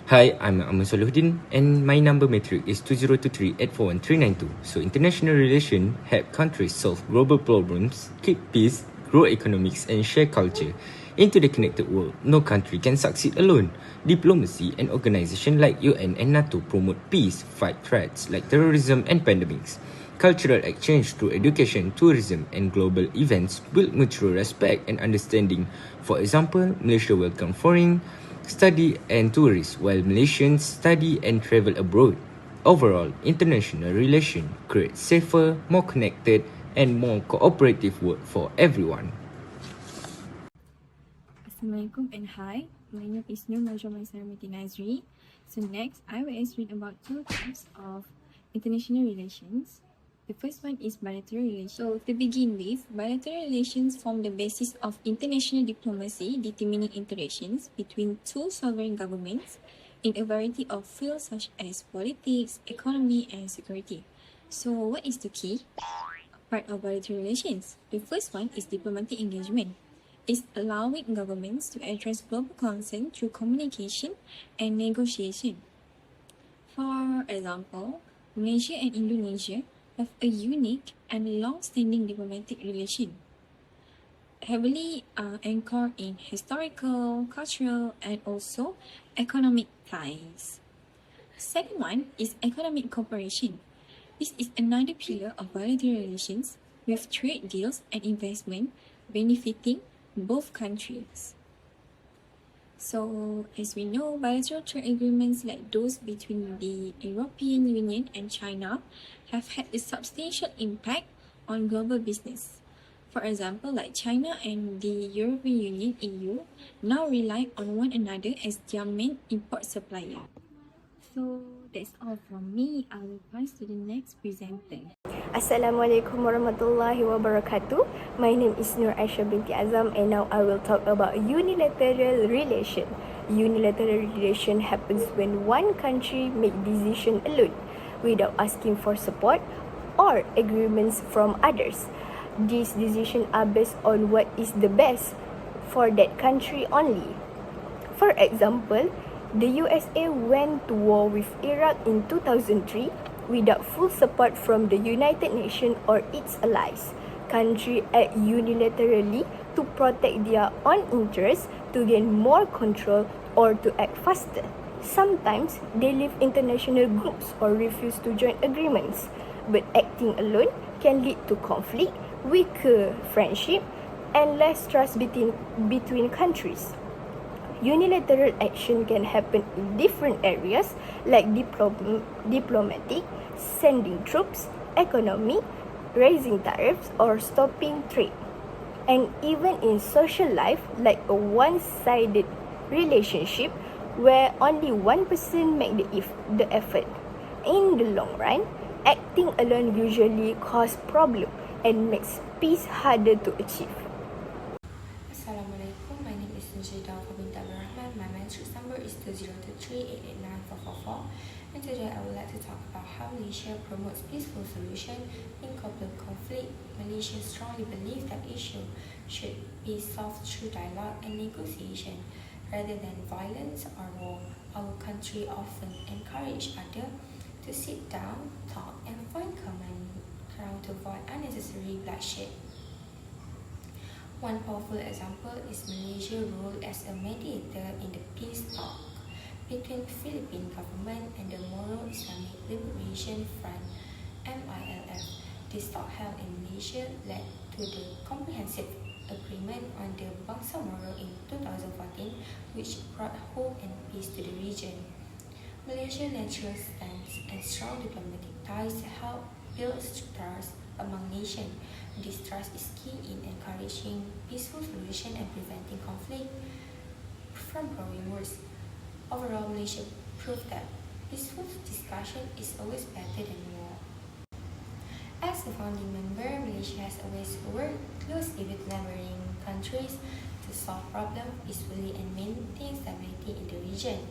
Hi, I'm SOLEHUDDIN and my number metric is 2023-841-392. So international relations help countries solve global problems, keep peace, grow economics and share culture. Into the connected world, no country can succeed alone. Diplomacy and organizations like UN and NATO promote peace, fight threats like terrorism and pandemics. Cultural exchange through education, tourism, and global events build mutual respect and understanding. For example, Malaysia welcome foreign study and tourists, while Malaysians study and travel abroad. Overall, international relations create safer, more connected, and more cooperative world for everyone. Assalamualaikum and hi, my name is NURAISYAH NADZRI. So next, I will explain about two types of international relations. The first one is bilateral relations. So to begin with, bilateral relations form the basis of international diplomacy, determining interactions between two sovereign governments in a variety of fields such as politics, economy, and security. So what is the key part of bilateral relations? The first one is diplomatic engagement. It's allowing governments to address global concerns through communication and negotiation. For example, Malaysia and Indonesia have a unique and long-standing diplomatic relation, heavily anchored in historical, cultural, and also economic ties. Second one is economic cooperation. This is another pillar of bilateral relations, with trade deals and investment benefiting both countries. So, as we know, bilateral trade agreements like those between the European Union and China have had a substantial impact on global business. For example, like China and the European Union (EU) now rely on one another as their main import supplier. So, that's all from me. I will pass to the next presenter. Assalamualaikum warahmatullahi wabarakatuh. My name is NURAISYAH binti AZAM and now I will talk about unilateral relation. Unilateral relation happens when one country make decision alone without asking for support or agreements from others. These decisions are based on what is the best for that country only. For example, the USA went to war with Iraq in 2003 without full support from the United Nations or its allies. Countries act unilaterally to protect their own interests, to gain more control, or to act faster. Sometimes they leave international groups or refuse to join agreements, but acting alone can lead to conflict, weaker friendship, and less trust between countries. Unilateral action can happen in different areas like diplomatic, sending troops, economy, raising tariffs, or stopping trade. And even in social life, like a one-sided relationship where only one person makes the effort. In the long run, acting alone usually causes problems and makes peace harder to achieve. Assalamualaikum, my name is SYAJIDHA RAHMAN. My matrix number is 2023-889-444. And today I would like to talk about how Malaysia promotes peaceful solution in global conflict. Malaysia strongly believes that issues should be solved through dialogue and negotiation rather than violence or war. Our country often encourage others to sit down, talk, and find common ground to avoid unnecessary bloodshed. One powerful example is Malaysia's role as a mediator in the peace talk between the Philippine government and the Moro Islamic Liberation Front (MILF). This talk held in Malaysia led to the comprehensive agreement on the Bangsa Moro in 2014, which brought hope and peace to the region. Malaysia's natural stance and strong diplomatic ties help build trust among nations. This trust is key in encouraging peaceful solution and preventing conflict from growing worse. Overall, Malaysia proved that peaceful discussion is always better than war. As a founding member, Malaysia has always worked closely with neighboring countries to solve problems peacefully and maintain stability in the region.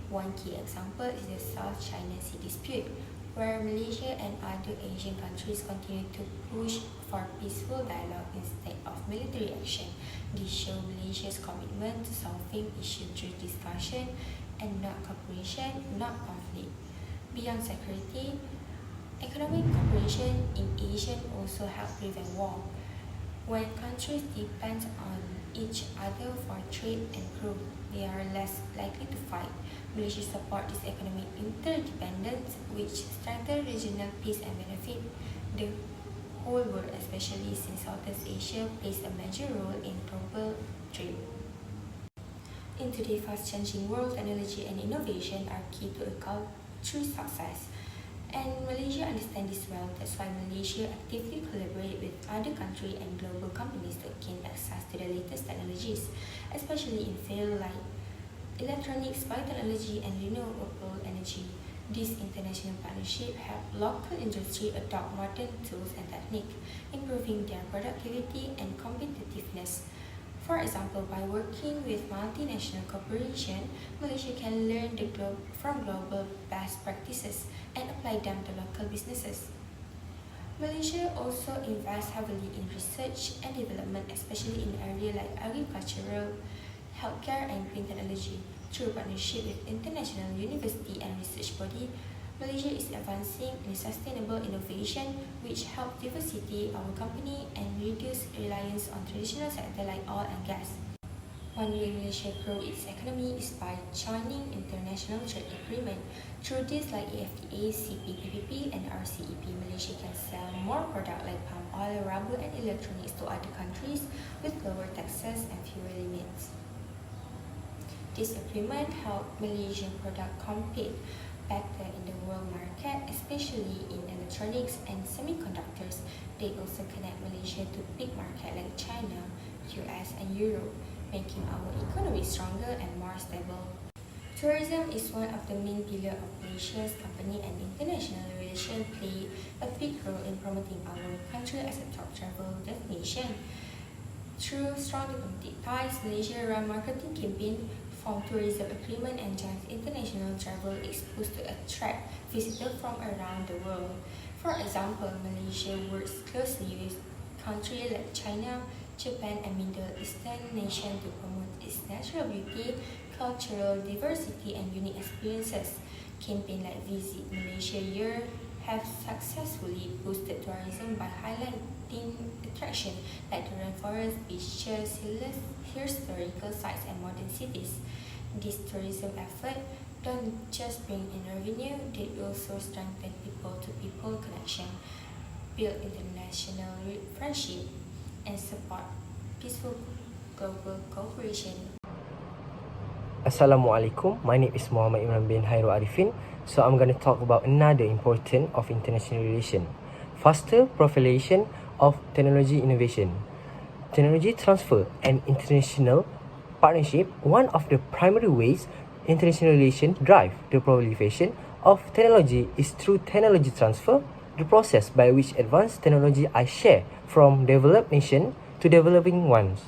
One key example is the South China Sea dispute, where Malaysia and other Asian countries continue to push for peaceful dialogue instead of military action. This shows Malaysia's commitment to solving issues through discussion and not cooperation, not conflict. Beyond security, economic cooperation in Asia also help prevent war. When countries depend on each other for trade and growth, they are less likely to fight. Malaysia supports this economic interdependence, which strengthens regional peace and benefit the whole world, especially since Southeast Asia plays a major role in global trade. In today's fast-changing world, technology and innovation are key to a country's success. And Malaysia understands this well. That's why Malaysia actively collaborates with other countries and global companies to gain access to the latest technologies, especially in fields like electronics, biotechnology, and renewable energy. This international partnership help local industry adopt modern tools and techniques, improving their productivity and competitiveness. For example, by working with multinational corporations, Malaysia can learn from global best practices and apply them to local businesses. Malaysia also invests heavily in research and development, especially in areas like agricultural, healthcare, and green technology. Through partnership with international university and research body, Malaysia is advancing in sustainable innovation, which help diversity our company and reduce reliance on traditional sectors like oil and gas. One way Malaysia grow its economy is by joining international trade agreement. Through this like AFTA, CPTPP, and RCEP, Malaysia can sell more products like palm oil, rubber, and electronics to other countries with lower taxes and fewer limits. This agreement help Malaysian products compete better in the world market, especially in electronics and semiconductors. They also connect Malaysia to big markets like China, US, and Europe, making our economy stronger and more stable. Tourism is one of the main pillars of Malaysia's company, and international relations play a big role in promoting our country as a top travel destination. Through strong diplomatic ties, Malaysia run marketing campaign, form tourism agreement, and joint international travel exposed to attract visitors from around the world. For example, Malaysia works closely with countries like China, Japan, and Middle Eastern nations to promote its natural beauty, cultural diversity, and unique experiences. Campaigns like Visit Malaysia Year have successfully boosted tourism by highlighting attractions like the rainforest, beaches, historical sites, and modern cities. This tourism effort don't just bring in revenue, they also strengthen people-to-people connection, build international friendship, and support peaceful global cooperation. Assalamualaikum, my name is MOHAMAD bin ARIFFIN. So I'm going to talk about another important of international relation, faster proliferation of technology innovation. Technology transfer and international partnership, one of the primary ways international relations drive the proliferation of technology is through technology transfer, the process by which advanced technology are shared from developed nations to developing ones.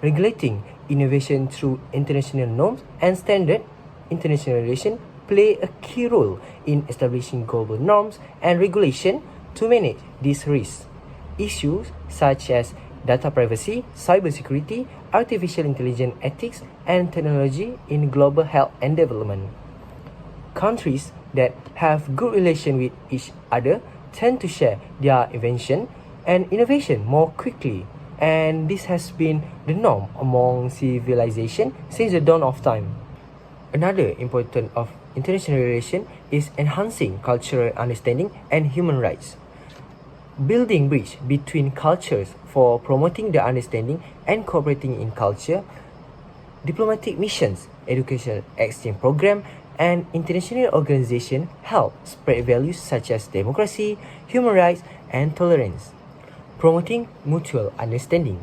Regulating innovation through international norms and standard, international relations play a key role in establishing global norms and regulation to manage these risks. Issues such as data privacy, cybersecurity, artificial intelligence ethics, and technology in global health and development. Countries that have good relation with each other tend to share their invention and innovation more quickly, and this has been the norm among civilization since the dawn of time. Another important of international relation is enhancing cultural understanding and human rights. Building bridge between cultures for promoting the understanding and cooperating in culture, diplomatic missions, educational exchange program, and international organization help spread values such as democracy, human rights, and tolerance. Promoting mutual understanding.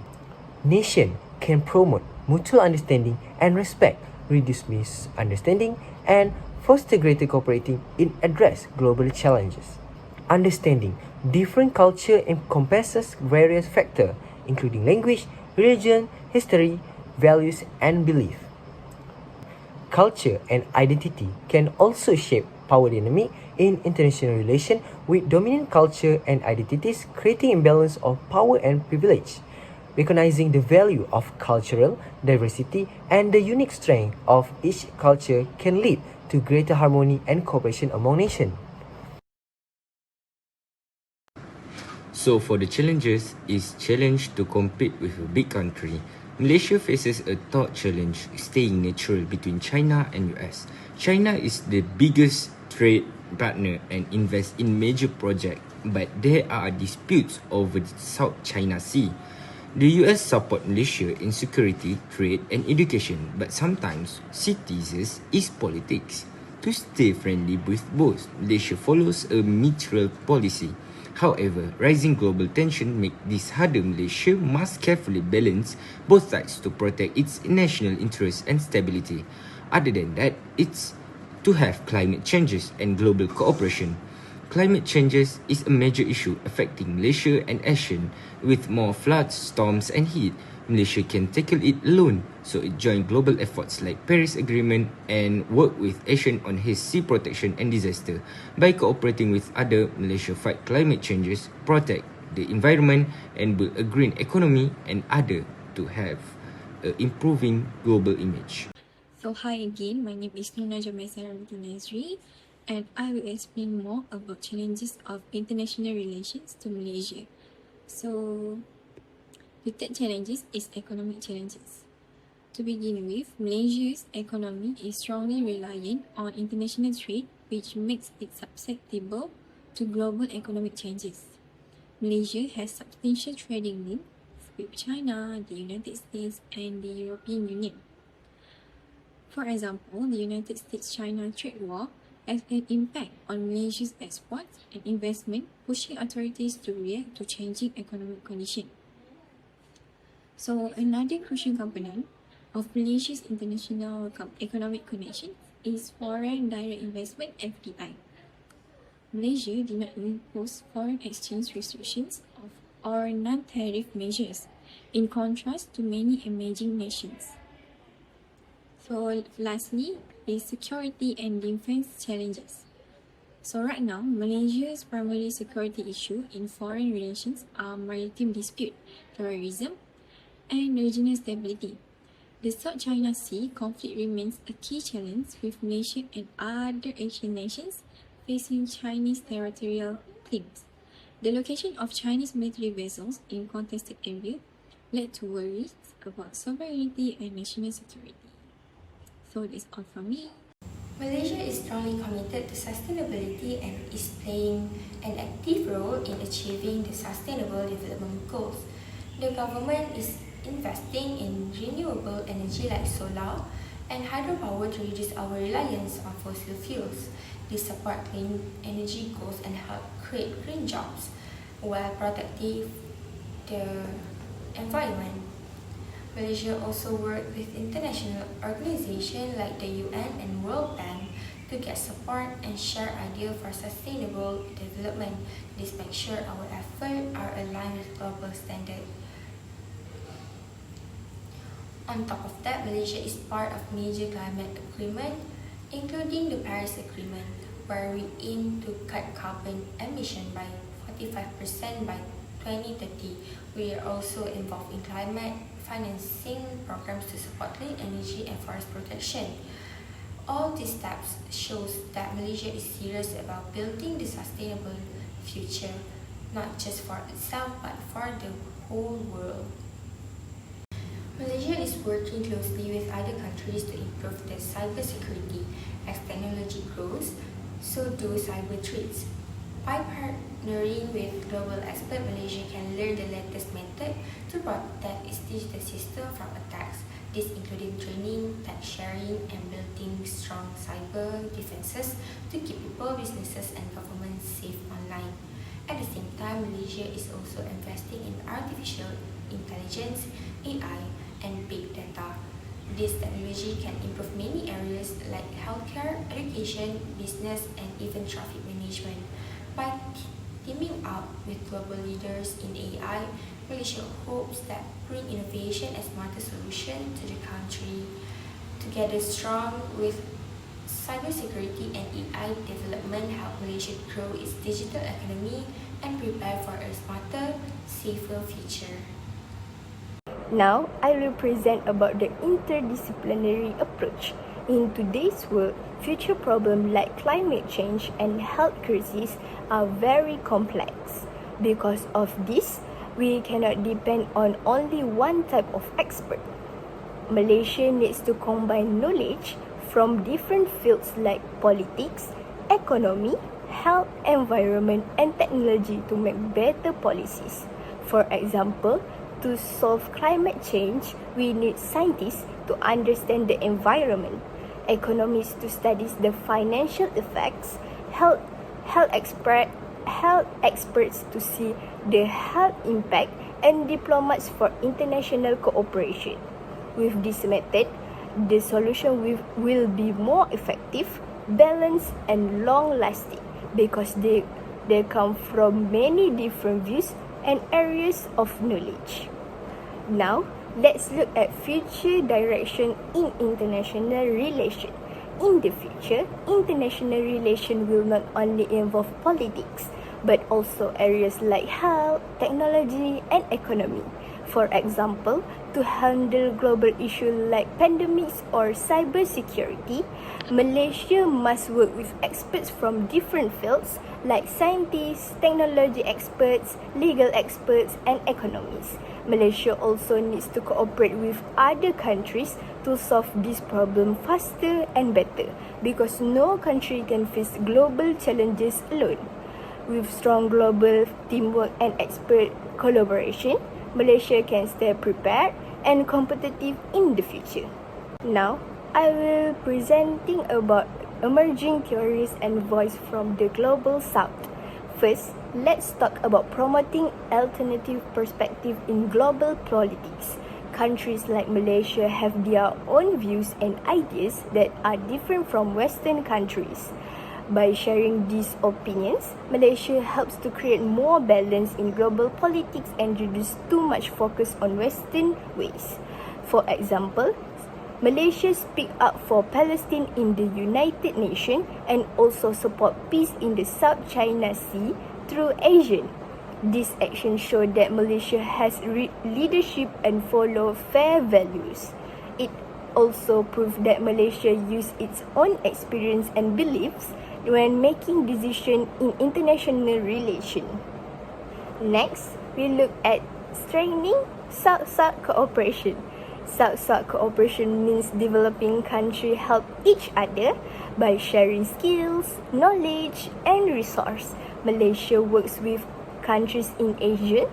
Nation can promote mutual understanding and respect, reduce misunderstanding, and foster greater cooperating in address global challenges. Understanding different culture encompasses various factors, including language, religion, history, values, and belief. Culture and identity can also shape power dynamic in international relations, with dominant culture and identities creating imbalance of power and privilege. Recognizing the value of cultural diversity and the unique strength of each culture can lead to greater harmony and cooperation among nations. So for the challenges is challenge to compete with a big country. Malaysia faces a third challenge, staying neutral between China and US. China is the biggest trade partner and invests in major projects, but there are disputes over the South China Sea. The US support Malaysia in security, trade and education, but sometimes citizens is politics. To stay friendly with both, Malaysia follows a neutral policy. However, rising global tension make this harder. Malaysia must carefully balance both sides to protect its national interests and stability. Other than that, it's to have climate changes and global cooperation. Climate changes is a major issue affecting Malaysia and Asia. With more floods, storms and heat, Malaysia can tackle it alone, so it joined global efforts like Paris Agreement and work with Asia on his sea protection and disaster. By cooperating with other, Malaysia fight climate changes, protect the environment and build a green economy and other to have a improving global image. So hi again, my name is NAJWA NADZRI and I will explain more about challenges of international relations to Malaysia. So the third challenges is economic challenges. To begin with, Malaysia's economy is strongly reliant on international trade, which makes it susceptible to global economic changes. Malaysia has substantial trading links with China, the United States and the European Union. For example, the United States-China trade war has an impact on Malaysia's exports and investment, pushing authorities to react to changing economic conditions. So another crucial component of Malaysia's international economic connection is foreign direct investment (FDI). Malaysia did not impose foreign exchange restrictions or non-tariff measures, in contrast to many emerging nations. So lastly is security and defense challenges. So right now, Malaysia's primary security issue in foreign relations are maritime dispute, terrorism, and regional stability. The South China Sea conflict remains a key challenge, with Malaysia and other Asian nations facing Chinese territorial claims. The location of Chinese military vessels in contested areas led to worries about sovereignty and national security. So that's all from me. Malaysia is strongly committed to sustainability and is playing an active role in achieving the Sustainable Development Goals. The government is investing in renewable energy like solar and hydropower to reduce our reliance on fossil fuels. This support clean energy goals and help create green jobs while protecting the environment. Malaysia also works with international organizations like the UN and World Bank to get support and share ideas for sustainable development. This makes sure our efforts are aligned with global standards. On top of that, Malaysia is part of major climate agreement, including the Paris Agreement, where we aim to cut carbon emission by 45% by 2030. We are also involved in climate financing programs to support clean energy and forest protection. All these steps shows that Malaysia is serious about building the sustainable future, not just for itself but for the whole world. Malaysia is working closely with other countries to improve their cybersecurity. As technology grows, so do cyber threats. By partnering with global experts, Malaysia can learn the latest method to protect its digital system from attacks. This including training, tech sharing, and building strong cyber defenses to keep people, businesses, and governments safe online. At the same time, Malaysia is also investing in artificial intelligence, AI, and big data. This technology can improve many areas like healthcare, education, business, and even traffic management. By teaming up with global leaders in AI, Malaysia hopes that bring innovation and smarter solutions to the country. Together strong with cybersecurity and AI development help Malaysia grow its digital economy and prepare for a smarter, safer future. Now, I will present about the interdisciplinary approach. In today's world, future problems like climate change and health crises are very complex. Because of this, we cannot depend on only one type of expert. Malaysia needs to combine knowledge from different fields like politics, economy, health, environment, and technology to make better policies. For example, to solve climate change, we need scientists to understand the environment, economists to study the financial effects, health experts to see the health impact, and diplomats for international cooperation. With this method, the solution will be more effective, balanced, and long-lasting because they come from many different views and areas of knowledge. Now, let's look at future direction in international relations. In the future, international relations will not only involve politics, but also areas like health, technology, and economy. For example, to handle global issues like pandemics or cybersecurity, Malaysia must work with experts from different fields like scientists, technology experts, legal experts, and economists. Malaysia also needs to cooperate with other countries to solve this problem faster and better because no country can face global challenges alone. With strong global teamwork and expert collaboration, Malaysia can stay prepared and competitive in the future. Now, I will presenting about emerging theories and voice from the global south. First, let's talk about promoting alternative perspective in global politics. Countries like Malaysia have their own views and ideas that are different from Western countries. By sharing these opinions, Malaysia helps to create more balance in global politics and reduce too much focus on Western ways. For example, Malaysia speak up for Palestine in the United Nations and also support peace in the South China Sea through ASEAN. This action show that Malaysia has leadership and follow fair values. It also proves that Malaysia use its own experience and beliefs when making decisions in international relations. Next, we look at strengthening South-South cooperation. South-South cooperation means developing countries help each other by sharing skills, knowledge, and resources. Malaysia works with countries in Asia,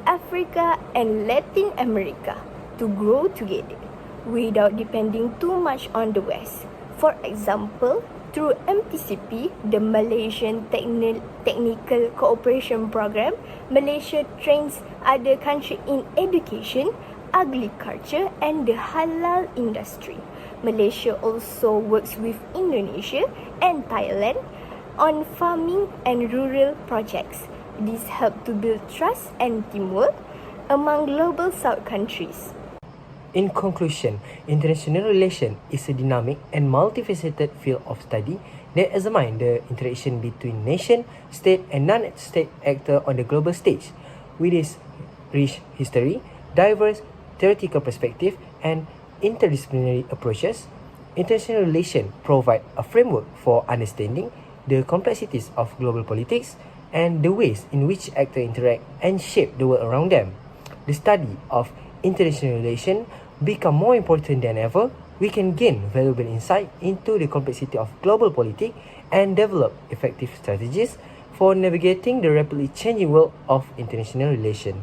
Africa, and Latin America to grow together without depending too much on the West. For example, through MTCP, the Malaysian Technical Cooperation Program, Malaysia trains other countries in education, agriculture, and the halal industry. Malaysia also works with Indonesia and Thailand on farming and rural projects. This helps to build trust and teamwork among global South countries. In conclusion, international relations is a dynamic and multifaceted field of study that examines the interaction between nation, state, and non-state actors on the global stage. With its rich history, diverse theoretical perspective, and interdisciplinary approaches, international relations provide a framework for understanding the complexities of global politics and the ways in which actors interact and shape the world around them. The study of international relations become more important than ever. We can gain valuable insight into the complexity of global politics and develop effective strategies for navigating the rapidly changing world of international relations.